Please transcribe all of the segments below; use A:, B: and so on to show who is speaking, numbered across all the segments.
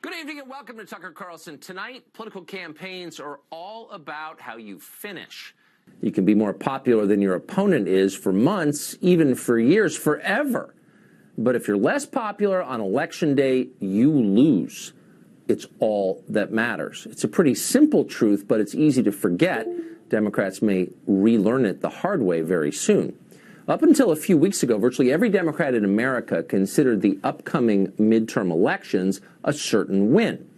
A: Good evening and welcome to Tucker Carlson Tonight. Political campaigns are all about how you finish. You can be more popular than your opponent is for months, even for years, forever. But if you're less popular on election day, you lose. It's all that matters. It's a pretty simple truth, but it's easy to forget. Democrats may relearn it the hard way very soon. Up until a few weeks ago, virtually every Democrat in America considered the upcoming midterm elections a certain win.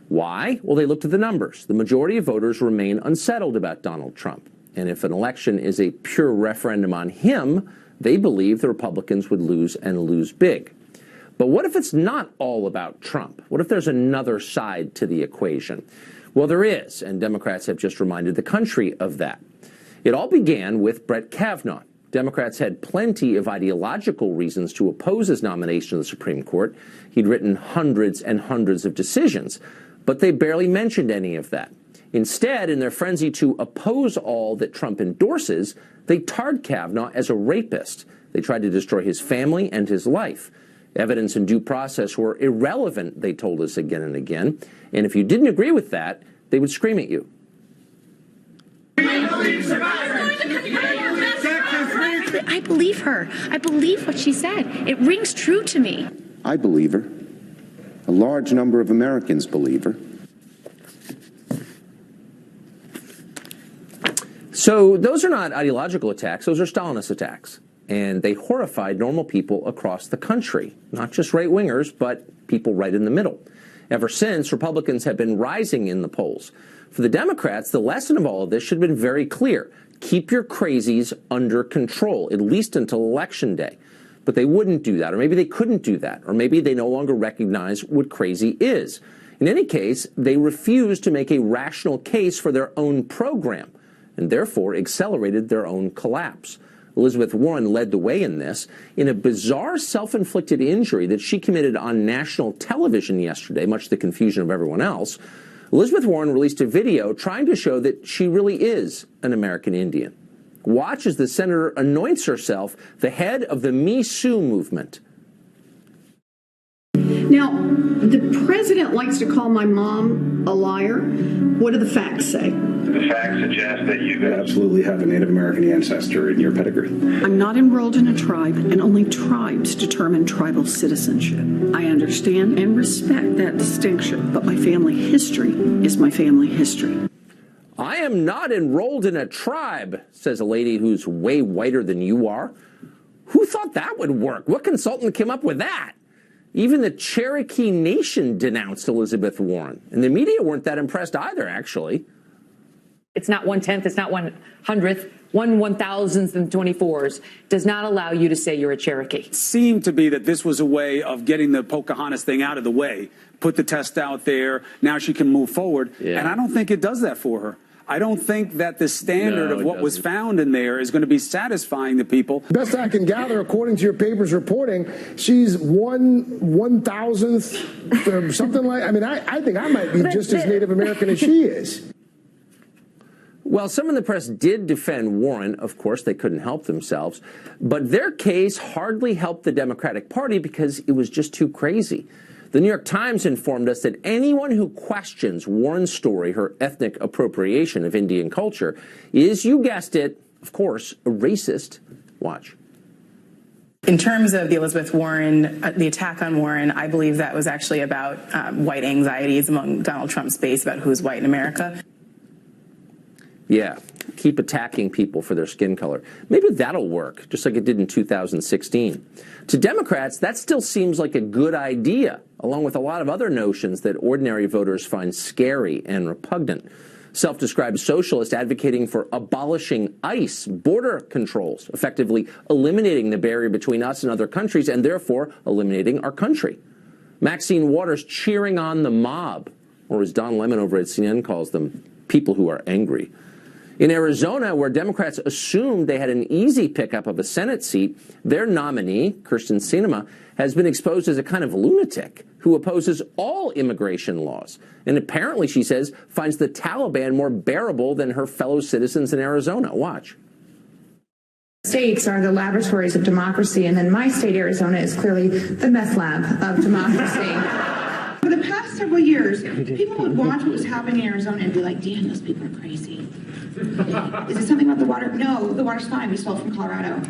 A: Why? Well, they looked at the numbers. The majority of voters remain unsettled about Donald Trump. And if an election is a pure referendum on him, they believe the Republicans would lose and lose big. But what if it's not all about Trump? What if there's another side to the equation? Well, there is, and Democrats have just reminded the country of that. It all began with Brett Kavanaugh. Democrats had plenty of ideological reasons to oppose his nomination to the Supreme Court. He'd written hundreds and hundreds of decisions, but they barely mentioned any of that. Instead, in their frenzy to oppose all that Trump endorses, they tarred Kavanaugh as a rapist. They tried to destroy his family and his life. Evidence and due process were irrelevant, they told us again and again. And if you didn't agree with that, they would scream at you.
B: I believe her. I believe what she said. It rings true to me.
C: I believe her. A large number of Americans believe her.
A: So those are not ideological attacks. Those are Stalinist attacks. And they horrified normal people across the country, not just right-wingers, but people right in the middle. Ever since, Republicans have been rising in the polls. For the Democrats, the lesson of all of this should have been very clear. Keep your crazies under control, at least until Election Day. But they wouldn't do that, or maybe they couldn't do that, or maybe they no longer recognize what crazy is. In any case, they refused to make a rational case for their own program, and therefore accelerated their own collapse. Elizabeth Warren led the way in this. In a bizarre self-inflicted injury that she committed on national television yesterday, much to the confusion of everyone else, Elizabeth Warren released a video trying to show that she really is an American Indian. Watch as the senator anoints herself the head of the Me Too movement.
D: Now, the president likes to call my mom a liar. What do the facts say?
E: The facts suggest that you
F: absolutely have a Native American ancestor in your pedigree.
G: I'm not enrolled in a tribe, and only tribes determine tribal citizenship. I understand and respect that distinction, but my family history is my family history.
A: I am not enrolled in a tribe, says a lady who's way whiter than you are. Who thought that would work? What consultant came up with that? Even the Cherokee Nation denounced Elizabeth Warren, and the media weren't that impressed either, actually.
H: It's not 1/10, it's not 1/100th, 1/1000th and 24s does not allow you to say you're a Cherokee.
I: It seemed to be that this was a way of getting the Pocahontas thing out of the way, put the test out there, now she can move forward, and I don't think it does that for her. I don't think that the standard of what was found in there is going to be satisfying the people.
J: Best I can gather, according to your paper's reporting, she's 1/1000th or something like. I mean, I think I might be just as Native American as she is.
A: Well, some in the press did defend Warren. Of course, they couldn't help themselves. But their case hardly helped the Democratic Party because it was just too crazy. The New York Times informed us that anyone who questions Warren's story, her ethnic appropriation of Indian culture, is, you guessed it, of course, a racist. Watch.
K: In terms of the Elizabeth Warren, the attack on Warren, I believe that was actually about white anxieties among Donald Trump's base about who's white in America.
A: Yeah, keep attacking people for their skin color. Maybe that'll work, just like it did in 2016. To Democrats, that still seems like a good idea, along with a lot of other notions that ordinary voters find scary and repugnant. Self-described socialists advocating for abolishing ICE, border controls, effectively eliminating the barrier between us and other countries, and therefore eliminating our country. Maxine Waters cheering on the mob, or as Don Lemon over at CNN calls them, people who are angry. In Arizona, where Democrats assumed they had an easy pickup of a Senate seat, their nominee, Kyrsten Sinema, has been exposed as a kind of lunatic who opposes all immigration laws. And apparently, she says, finds the Taliban more bearable than her fellow citizens in Arizona. Watch.
L: States are the laboratories of democracy, and then my state, Arizona, is clearly the meth lab of democracy. For the past several years, people would watch what was happening in Arizona and be like, damn, those people are crazy. Is it something about the water? No, the water's fine. We stole it from Colorado.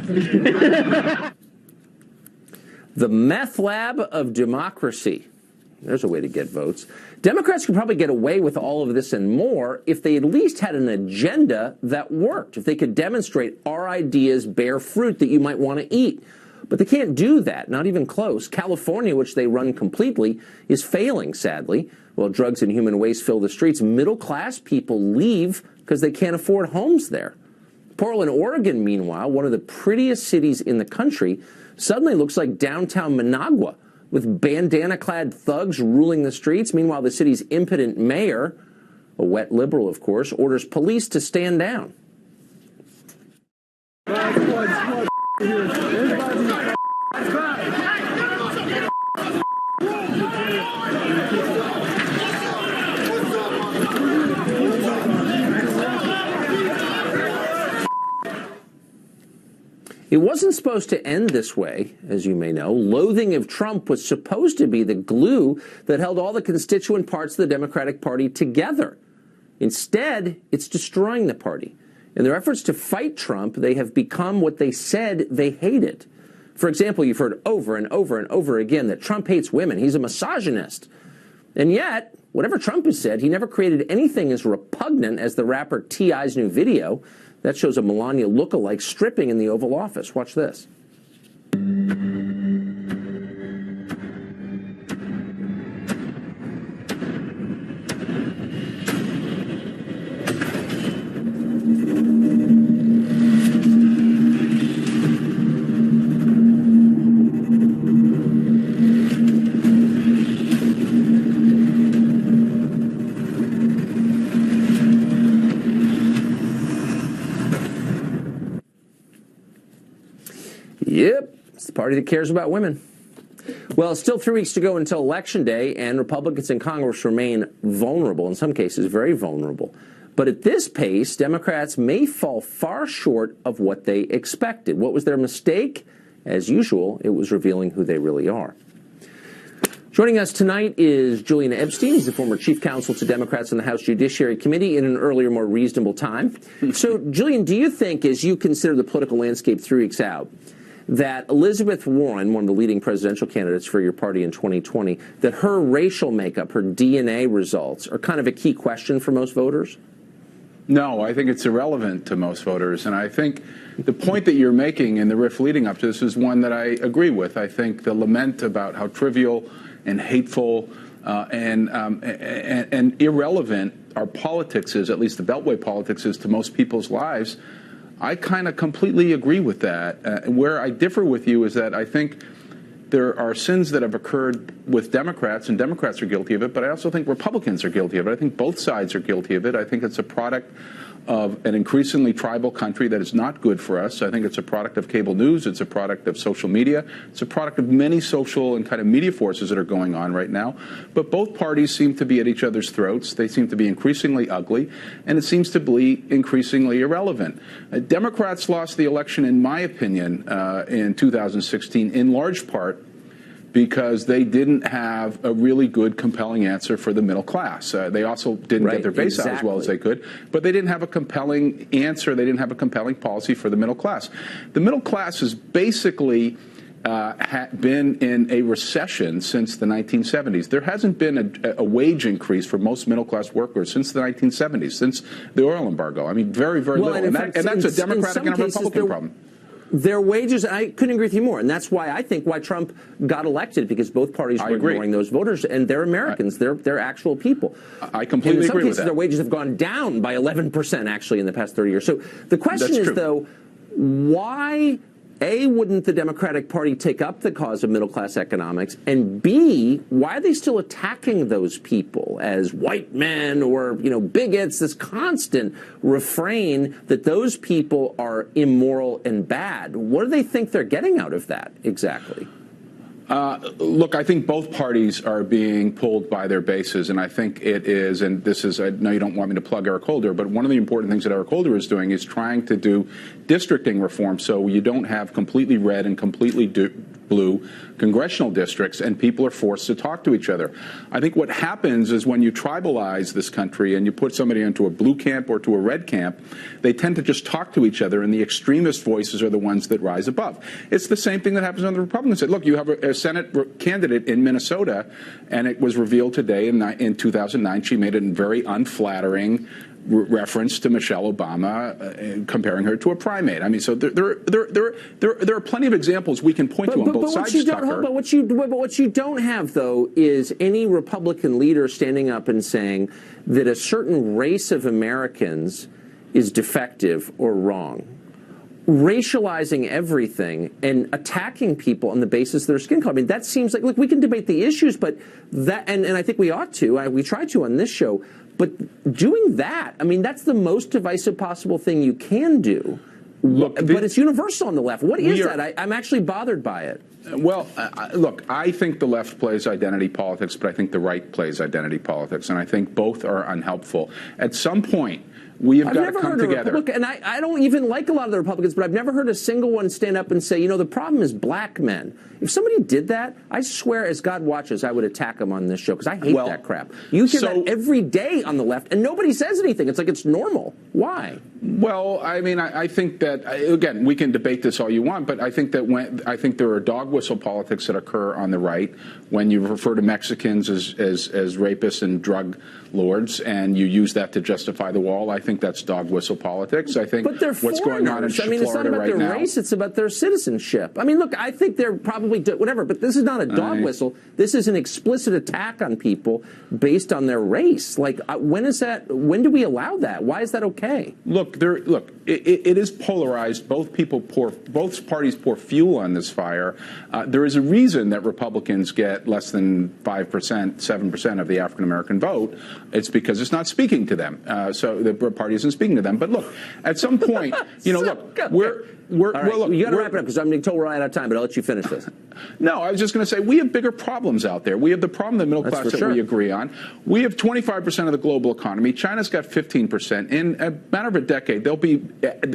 A: The meth lab of democracy. There's a way to get votes. Democrats could probably get away with all of this and more if they at least had an agenda that worked, if they could demonstrate our ideas bear fruit that you might want to eat. But they can't do that, not even close. California, which they run completely, is failing, sadly. While drugs and human waste fill the streets, middle-class people leave because they can't afford homes there. Portland, Oregon, meanwhile, one of the prettiest cities in the country, suddenly looks like downtown Managua, with bandana-clad thugs ruling the streets. Meanwhile, the city's impotent mayor, a wet liberal, of course, orders police to stand down. It wasn't supposed to end this way, as you may know. Loathing of Trump was supposed to be the glue that held all the constituent parts of the Democratic Party together. Instead, it's destroying the party. In their efforts to fight Trump, they have become what they said they hated. For example, you've heard over and over and over again that Trump hates women. He's a misogynist. And yet, whatever Trump has said, he never created anything as repugnant as the rapper T.I.'s new video. That shows a Melania lookalike stripping in the Oval Office. Watch this. Yep, it's the party that cares about women. Well, it's still 3 weeks to go until Election Day, and Republicans in Congress remain vulnerable, in some cases very vulnerable. But at this pace, Democrats may fall far short of what they expected. What was their mistake? As usual, it was revealing who they really are. Joining us tonight is Julian Epstein. He's the former chief counsel to Democrats on the House Judiciary Committee in an earlier, more reasonable time. So, Julian, do you think, as you consider the political landscape 3 weeks out, that Elizabeth Warren, one of the leading presidential candidates for your party in 2020, that her racial makeup, her DNA results, are kind of a key question for most voters?
M: No, I think it's irrelevant to most voters. And I think the point that you're making in the riff leading up to this is one that I agree with. I think the lament about how trivial and hateful and irrelevant our politics is, at least the Beltway politics is, to most people's lives, I kind of completely agree with that. Where I differ with you is that I think there are sins that have occurred with Democrats, and Democrats are guilty of it, but I also think Republicans are guilty of it. I think both sides are guilty of it. I think it's a product of an increasingly tribal country that is not good for us. I think it's a product of cable news. It's a product of social media. It's a product of many social and kind of media forces that are going on right now. But both parties seem to be at each other's throats. They seem to be increasingly ugly, and it seems to be increasingly irrelevant. Democrats lost the election, in my opinion, in 2016, in large part because they didn't have a really good, compelling answer for the middle class. They also didn't get their base out as well as they could, but they didn't have a compelling answer. They didn't have a compelling policy for the middle class. The middle class has basically been in a recession since the 1970s. There hasn't been a wage increase for most middle-class workers since the 1970s, since the oil embargo. I mean, very, very little. And that's a Democratic and a Republican problem.
A: Their wages, I couldn't agree with you more, and that's why I think why Trump got elected, because both parties were ignoring those voters, and they're Americans, they're actual people.
M: I completely agree with that.
A: In some cases, their wages have gone down by 11% actually in the past 30 years. So the question is, though, why, A, wouldn't the Democratic Party take up the cause of middle-class economics, and B, why are they still attacking those people as white men or, bigots, this constant refrain that those people are immoral and bad? What do they think they're getting out of that exactly?
M: Look, I think both parties are being pulled by their bases, and I think it is, and this is, I know you don't want me to plug Eric Holder, but one of the important things that Eric Holder is doing is trying to do districting reform so you don't have completely red and completely blue congressional districts, and people are forced to talk to each other. I think what happens is when you tribalize this country and you put somebody into a blue camp or to a red camp, they tend to just talk to each other, and the extremist voices are the ones that rise above. It's the same thing that happens on the Republican side. Look, you have a Senate candidate in Minnesota, and it was revealed today in 2009 she made a very unflattering reference to Michelle Obama, comparing her to a primate. I mean, so there are plenty of examples we can point to on both sides, Tucker.
A: But what you don't have, though, is any Republican leader standing up and saying that a certain race of Americans is defective or wrong. Racializing everything and attacking people on the basis of their skin color. I mean, that seems like, look, we can debate the issues, but that, and I think we ought to, we try to on this show, but doing that, I mean, that's the most divisive possible thing you can do. Look, but it's universal on the left. What is that? I'm actually bothered by it.
M: Well, look, I think the left plays identity politics, but I think the right plays identity politics, and I think both are unhelpful. At some point, we have got to come together.
A: And I don't even like a lot of the Republicans, but I've never heard a single one stand up and say, you know, the problem is black men. If somebody did that, I swear, as God watches, I would attack them on this show, because I hate that crap. You hear that every day on the left, and nobody says anything. It's like it's normal. Why?
M: Well, I mean, I think that, again, we can debate this all you want, but I think that I think there are dog whistle politics that occur on the right when you refer to Mexicans as rapists and drug lords, and you use that to justify the wall. I think that's dog whistle politics. I think what's going on in Florida right now.
A: I mean, it's not about their race, it's about their citizenship. I mean, look, I think they're probably whatever, but this is not a dog whistle. This is an explicit attack on people based on their race. Like, when do we allow that? Why is that okay?
M: Look, it is polarized. Both parties pour fuel on this fire. There is a reason that Republicans get less than 5%, 7% of the African American vote. It's because it's not speaking to them. So the party isn't speaking to them. But look, at some point, you know, look, you got
A: to wrap it up, because I'm being told we're out of time, but I'll let you finish this.
M: No, I was just going to say, we have bigger problems out there. We have the problem of the middle class that we agree on. We have 25% of the global economy. China's got 15%. In a matter of a decade, they'll be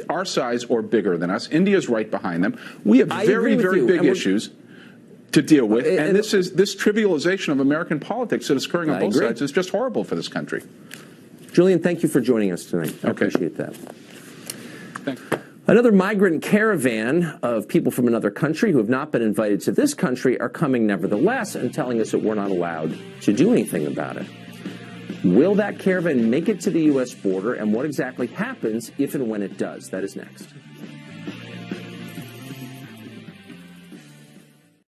M: our size or bigger than us. India's right behind them. We have very big issues to deal with, and this trivialization of American politics that is occurring on both sides is just horrible for this country.
A: Julian, thank you for joining us tonight. I appreciate that.
M: Thank you.
A: Another migrant caravan of people from another country who have not been invited to this country are coming nevertheless and telling us that we're not allowed to do anything about it. Will that caravan make it to the U.S. border, and what exactly happens if and when it does? That is next.